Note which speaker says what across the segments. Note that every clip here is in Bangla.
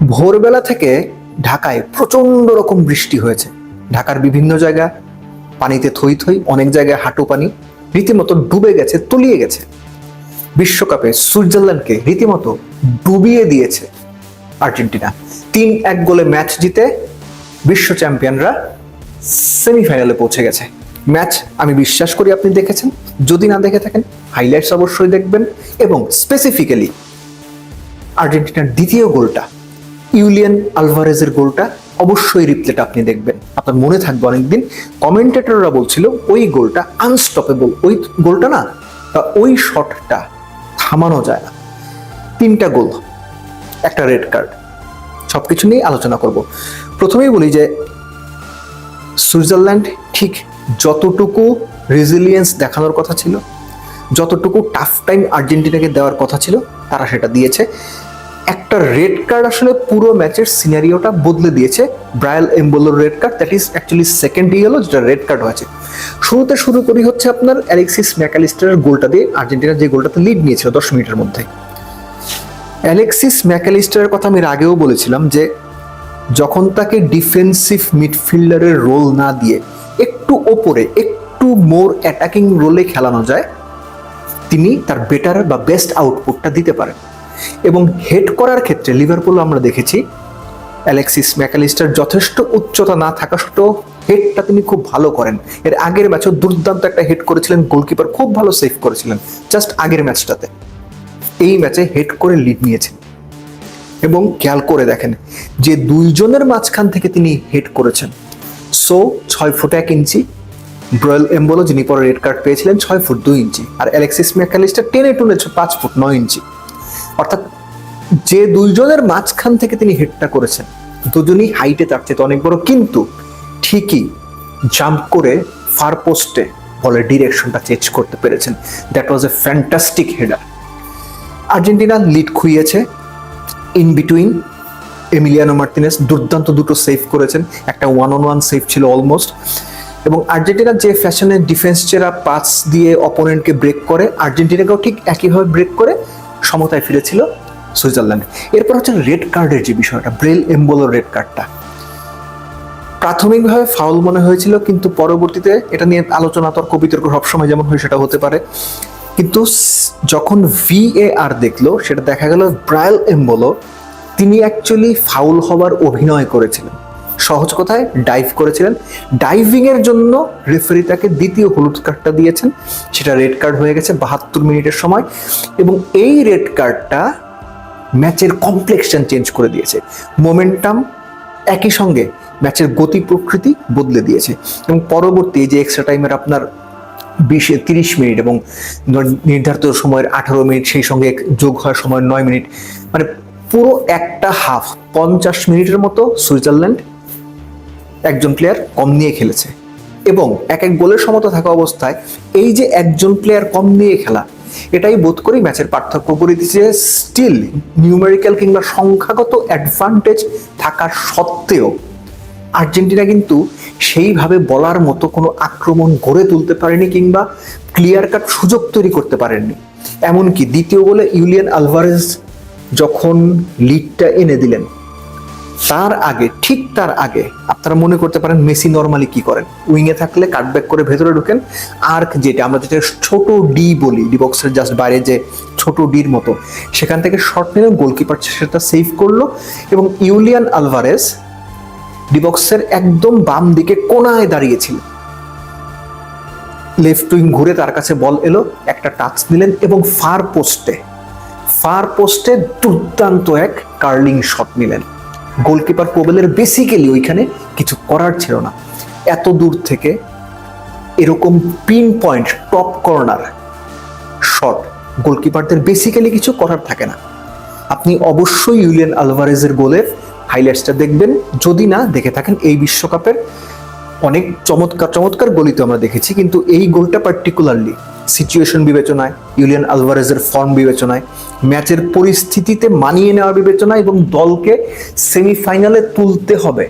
Speaker 1: ভোরবেলা থেকে ঢাকায় প্রচন্ড রকম বৃষ্টি হয়েছে। ঢাকার বিভিন্ন জায়গায় পানিতে থই থই, অনেক জায়গায় হাঁটু পানি, রীতিমতো ডুবে গেছে, তলিয়ে গেছে। বিশ্বকাপে সুইজারল্যান্ডকে রীতিমতো ডুবিয়ে দিয়েছে আর্জেন্টিনা। 3-1 গোলে ম্যাচ জিতে বিশ্ব চ্যাম্পিয়নরা সেমিফাইনালে পৌঁছে গেছে। ম্যাচ আমি বিশ্বাস করি আপনি দেখেছেন, যদি না দেখে থাকেন হাইলাইটস অবশ্যই দেখবেন। এবং স্পেসিফিক্যালি আর্জেন্টিনার দ্বিতীয় গোলটা, ইউলিয়ান আলভারেজের গোলটা, অবশ্যই রিপ্লেটা আপনি দেখবেন, আপনার মনে থাকবে অনেকদিন। কমেন্টেটররা বলছিল ওই গোলটা আনস্টপেবল, ওই গোলটা না, ওই শটটা থামানো যায় না। 3টা গোল, একটা রেড কার্ড, সবকিছু নিয়ে আলোচনা করব। প্রথমেই বলি যে সুইজারল্যান্ড ঠিক যতটুকু রেজিলিয়েন্স দেখানোর কথা ছিল, যতটুকু টাফ টাইম আর্জেন্টিনাকে দেওয়ার কথা ছিল, তারা সেটা দিয়েছে। একটা রেড কার্ড আসলে পুরো ম্যাচের সিনারিওটা বদলে দিয়েছে। ব্রায়ান এমবোলোর red card, that is actually second yellow, যেটা রেড কার্ড হয়েছে। শুরুতে শুরু করি হচ্ছে আপনার অ্যালেক্সিস ম্যাকালিস্টারের গোলটা দিয়ে। আর্জেন্টিনা যে গোলটাতে লিড নিয়েছিল 10 মিনিটের মধ্যে। অ্যালেক্সিস ম্যাকালিস্টারের কথা আমি আগেও বলেছিলাম যে যখন তাকে ডিফেন্সিভ মিডফিল্ডারের রোল না দিয়ে একটু ওপরে, একটু মোর অ্যাটাকিং রোলে খেলানো যায়, তিনি তার বেটার বা বেস্ট আউটপুটটা দিতে পারেন। এবং হেড করার ক্ষেত্রে লিভারপুল আমরা দেখেছি অ্যালেক্সিস ম্যাকালিস্টার যথেষ্ট উচ্চতা না থাকা সত্ত্বেও হেডটা তিনি খুব ভালো করেন। এর আগের ম্যাচেও দুর্দান্ত একটা হেড করেছিলেন, গোলকিপার খুব ভালো সেভ করেছিলেন জাস্ট আগের ম্যাচটাতে। এই ম্যাচে হেড করে লিড নিয়েছেন। এবং খেয়াল করে দেখেন যে দুইজনের মাঝখান থেকে তিনি হেড করেছেন। 6 ফুট 1 ইঞ্চি, ব্রায়ান এমবোলো যিনি পরে রেড কার্ড পেয়েছিলেন 6 ফুট 2 ইঞ্চি, আর অ্যালেক্সিস ম্যাকালিস্টার টেনে টুনে 5 ফুট 9 ইঞ্চি। অর্থাৎ যে দুইজনের মাঝখান থেকে তিনি হেডটা করেছেন, দুজনই হাইটে তার চেয়ে অনেক বড়, কিন্তু ঠিকই জাম্প করে ফার পোস্টে বলের ডিরেকশনটা চেঞ্জ করতে পেরেছেন। That was a fantastic header. Argentina lead খুইয়েছে ইন বিটুইন। এমিলিয়ানো মার্টিনেস দুর্দান্ত দুটো সেভ করেছেন, একটা 1-on-1 সেভ ছিল অলমোস্ট। এবং আর্জেন্টিনার যে ফ্যাশনে ডিফেন্স চেরা পাস দিয়ে অপোনেন্টকে ব্রেক করে, আর্জেন্টিনাকেও ঠিক একইভাবে ব্রেক করে সমতায় ফিরেছিল সুইজারল্যান্ড। এরপর হচ্ছে রেড কার্ডের যে বিষয়টা, ব্রায়ান এমবোলোর রেড কার্ডটা প্রাথমিকভাবে ফাউল মনে হয়েছিল, কিন্তু পরবর্তীতে এটা নিয়ে আলোচনা, তর্ক বিতর্ক সবসময় যেমন হয় সেটা হতে পারে। কিন্তু যখন VAR দেখলো, সেটা দেখা গেল ব্রায়ান এমবোলো তিনি অ্যাকচুয়ালি ফাউল হবার অভিনয় করেছিলেন। সহজ কথায় ডাইভ করেছিলেন। ডাইভিং এর জন্য রেফারি তাকে দ্বিতীয় হলুদ কার্ডটা দিয়েছেন, সেটা রেড কার্ড হয়ে গেছে 72 মিনিটের সময়। এবং এই রেড কার্ডটা ম্যাচের কমপ্লেক্সন চেঞ্জ করে দিয়েছে, মোমেন্টাম, একই সঙ্গে ম্যাচের গতি প্রকৃতি বদলে দিয়েছে। এবং পরবর্তী যে এক্সট্রা টাইমের আপনার 20-30 মিনিট এবং নির্ধারিত সময়ের 18 মিনিট, সেই সঙ্গে যোগ হওয়ার সময় 9 মিনিট, মানে পুরো একটা হাফ 50 মিনিটের মতো সুইজারল্যান্ড একজন প্লেয়ার কম নিয়ে খেলেছে। এবং এক গোলের সমতা থাকা অবস্থায় এই যে একজন প্লেয়ার কম নিয়ে খেলা, এটাই বোধ করি ম্যাচের পার্থক্য করে দিচ্ছে। স্টিল নিউমেরিক্যাল কিংবা সংখ্যাগত অ্যাডভান্টেজ থাকার সত্ত্বেও আর্জেন্টিনা কিন্তু সেইভাবে বলার মতো কোনো আক্রমণ গড়ে তুলতে পারেনি কিংবা ক্লিয়ার কাট সুযোগ তৈরি করতে পারেননি। এমনকি দ্বিতীয় গোলে ইউলিয়ান আলভারেজ যখন লিডটা এনে দিলেন, তার আগে, ঠিক তার আগে আপনারা মনে করতে পারেন মেসি নর্মালি কি করেন, উইংয়ে থাকলে কাটব্যাক করে ভেতরে ঢুকেন, আর্ক যেটা আমরা যেটা ছোট ডি বলি, ডি বক্সের জাস্ট বাইরে যে ছোট ডির মতো, সেখান থেকে শট নিলে গোলকিপার সেটা সেভ করলো। এবং ইউলিয়ান আলভারেজ ডিবক্সের একদম বাম দিকে কোনায় দাঁড়িয়েছিল, লেফট উইং ঘুরে তার কাছে বল এলো, একটা টাচ দিলেন এবং ফার পোস্টে দুর্দান্ত এক কার্লিং শট নিলেন। গোলকিপার কোবেলের বেসিক্যালি ওইখানে কিছু করার ছিল না। এত দূর থেকে এরকম pin point top corner shot গোলকিপারদের basically কিছু করার থাকে না। আপনি অবশ্যই ইউলিয়ান আলভারেজের গোলের হাইলাইটসটা দেখবেন, যদি না দেখে থাকেন। এই বিশ্বকাপের অনেক চমৎকার গোলই তো আমরা দেখেছি, কিন্তু এই গোলটা পার্টিকুলারলি সিচুয়েশন বিবেচনায়, ইউলিয়ান আলভারেজের ফর্ম বিবেচনায়, ম্যাচের পরিস্থিতিতে মানিয়ে নেওয়া বিবেচনায় এবং দলকে সেমিফাইনালে তুলতে হবে,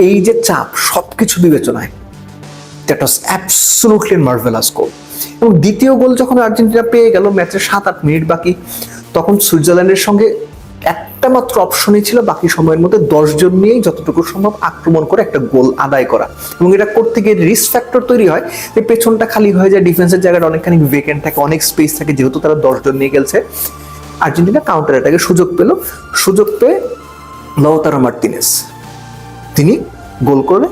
Speaker 1: এই যে চাপ, সবকিছু বিবেচনায়, দ্যাট ওয়াজ অ্যাবসলিউটলি মার্ভেলাস গোল। এবং দ্বিতীয় গোল যখন আর্জেন্টিনা পেয়ে গেল, ম্যাচের 7-8 মিনিট বাকি, তখন সুইজারল্যান্ডের সঙ্গে একটা মাত্র অপশনই ছিল বাকি সময়ের মধ্যে 10 জন নিয়েই যতটুকু সম্ভব আক্রমণ করে একটা গোল আদায় করা, এবং এটা করতে গিয়ে রিস্ক ফ্যাক্টর তৈরি হয় যে পেছনটা খালি হয়ে যায়, ডিফেন্সের জায়গাটা অনেকখানি ভেকেন্ট থাকে, অনেক স্পেস থাকে, যেহেতু তারা 10 জন নিয়ে খেলছে। আর্জেন্টিনা কাউন্টার অ্যাটাকে সুযোগ পেয়ে লাউতারো মার্টিনেজ তিনি গোল করে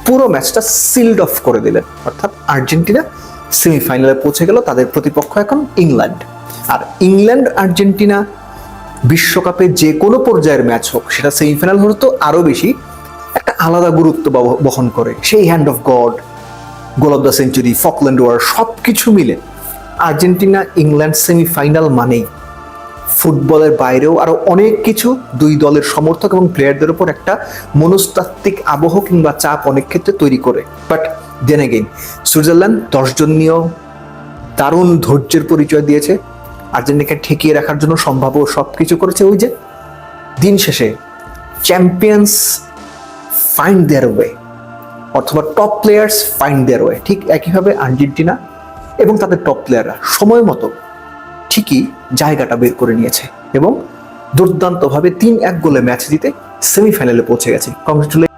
Speaker 1: পুরো ম্যাচটা সিল্ড অফ করে দিলেন। অর্থাৎ আর্জেন্টিনা সেমিফাইনালে পৌঁছে গেল, তাদের প্রতিপক্ষ এখন ইংল্যান্ড। আর ইংল্যান্ড আর্জেন্টিনা বিশ্বকাপে যে কোনো পর্যায়ের ম্যাচ হোক, সেটা সেমিফাইনাল হলে তো আরো বেশি একটা আলাদা গুরুত্ব বহন করে। সেই hand of God, goal of the century, Falkland War, সবকিছু মিলে আর্জেন্টিনা ইংল্যান্ড সেমিফাইনাল মানেই ফুটবলের বাইরেও আরো অনেক কিছু দুই দলের সমর্থক এবং প্লেয়ারদের উপর একটা মনস্তাত্ত্বিক আবহ কিংবা চাপ অনেক ক্ষেত্রে তৈরি করে। বাট দেন এগেইন সুইজারল্যান্ড 10 জন নিয়েও দারুণ ধৈর্যের পরিচয় দিয়েছে, আর্জেন্টিনাকে ঠেকিয়ে রাখার জন্য সম্ভাব্য সবকিছু করেছে। ওই যে দিন শেষে চ্যাম্পিয়ন্স ফাইন্ড দেয়ার ওয়ে, অথবা টপ প্লেয়ার্স ফাইন্ড দেয়ার ওয়ে, ঠিক একইভাবে আর্জেন্টিনা এবং তাদের টপ প্লেয়াররা সময় মতো ঠিকই জায়গাটা বের করে নিয়েছে এবং দুর্দান্তভাবে 3-1 গোলে ম্যাচ জিতে সেমিফাইনালে পৌঁছে গেছে। কংগ্রেচুলেশন।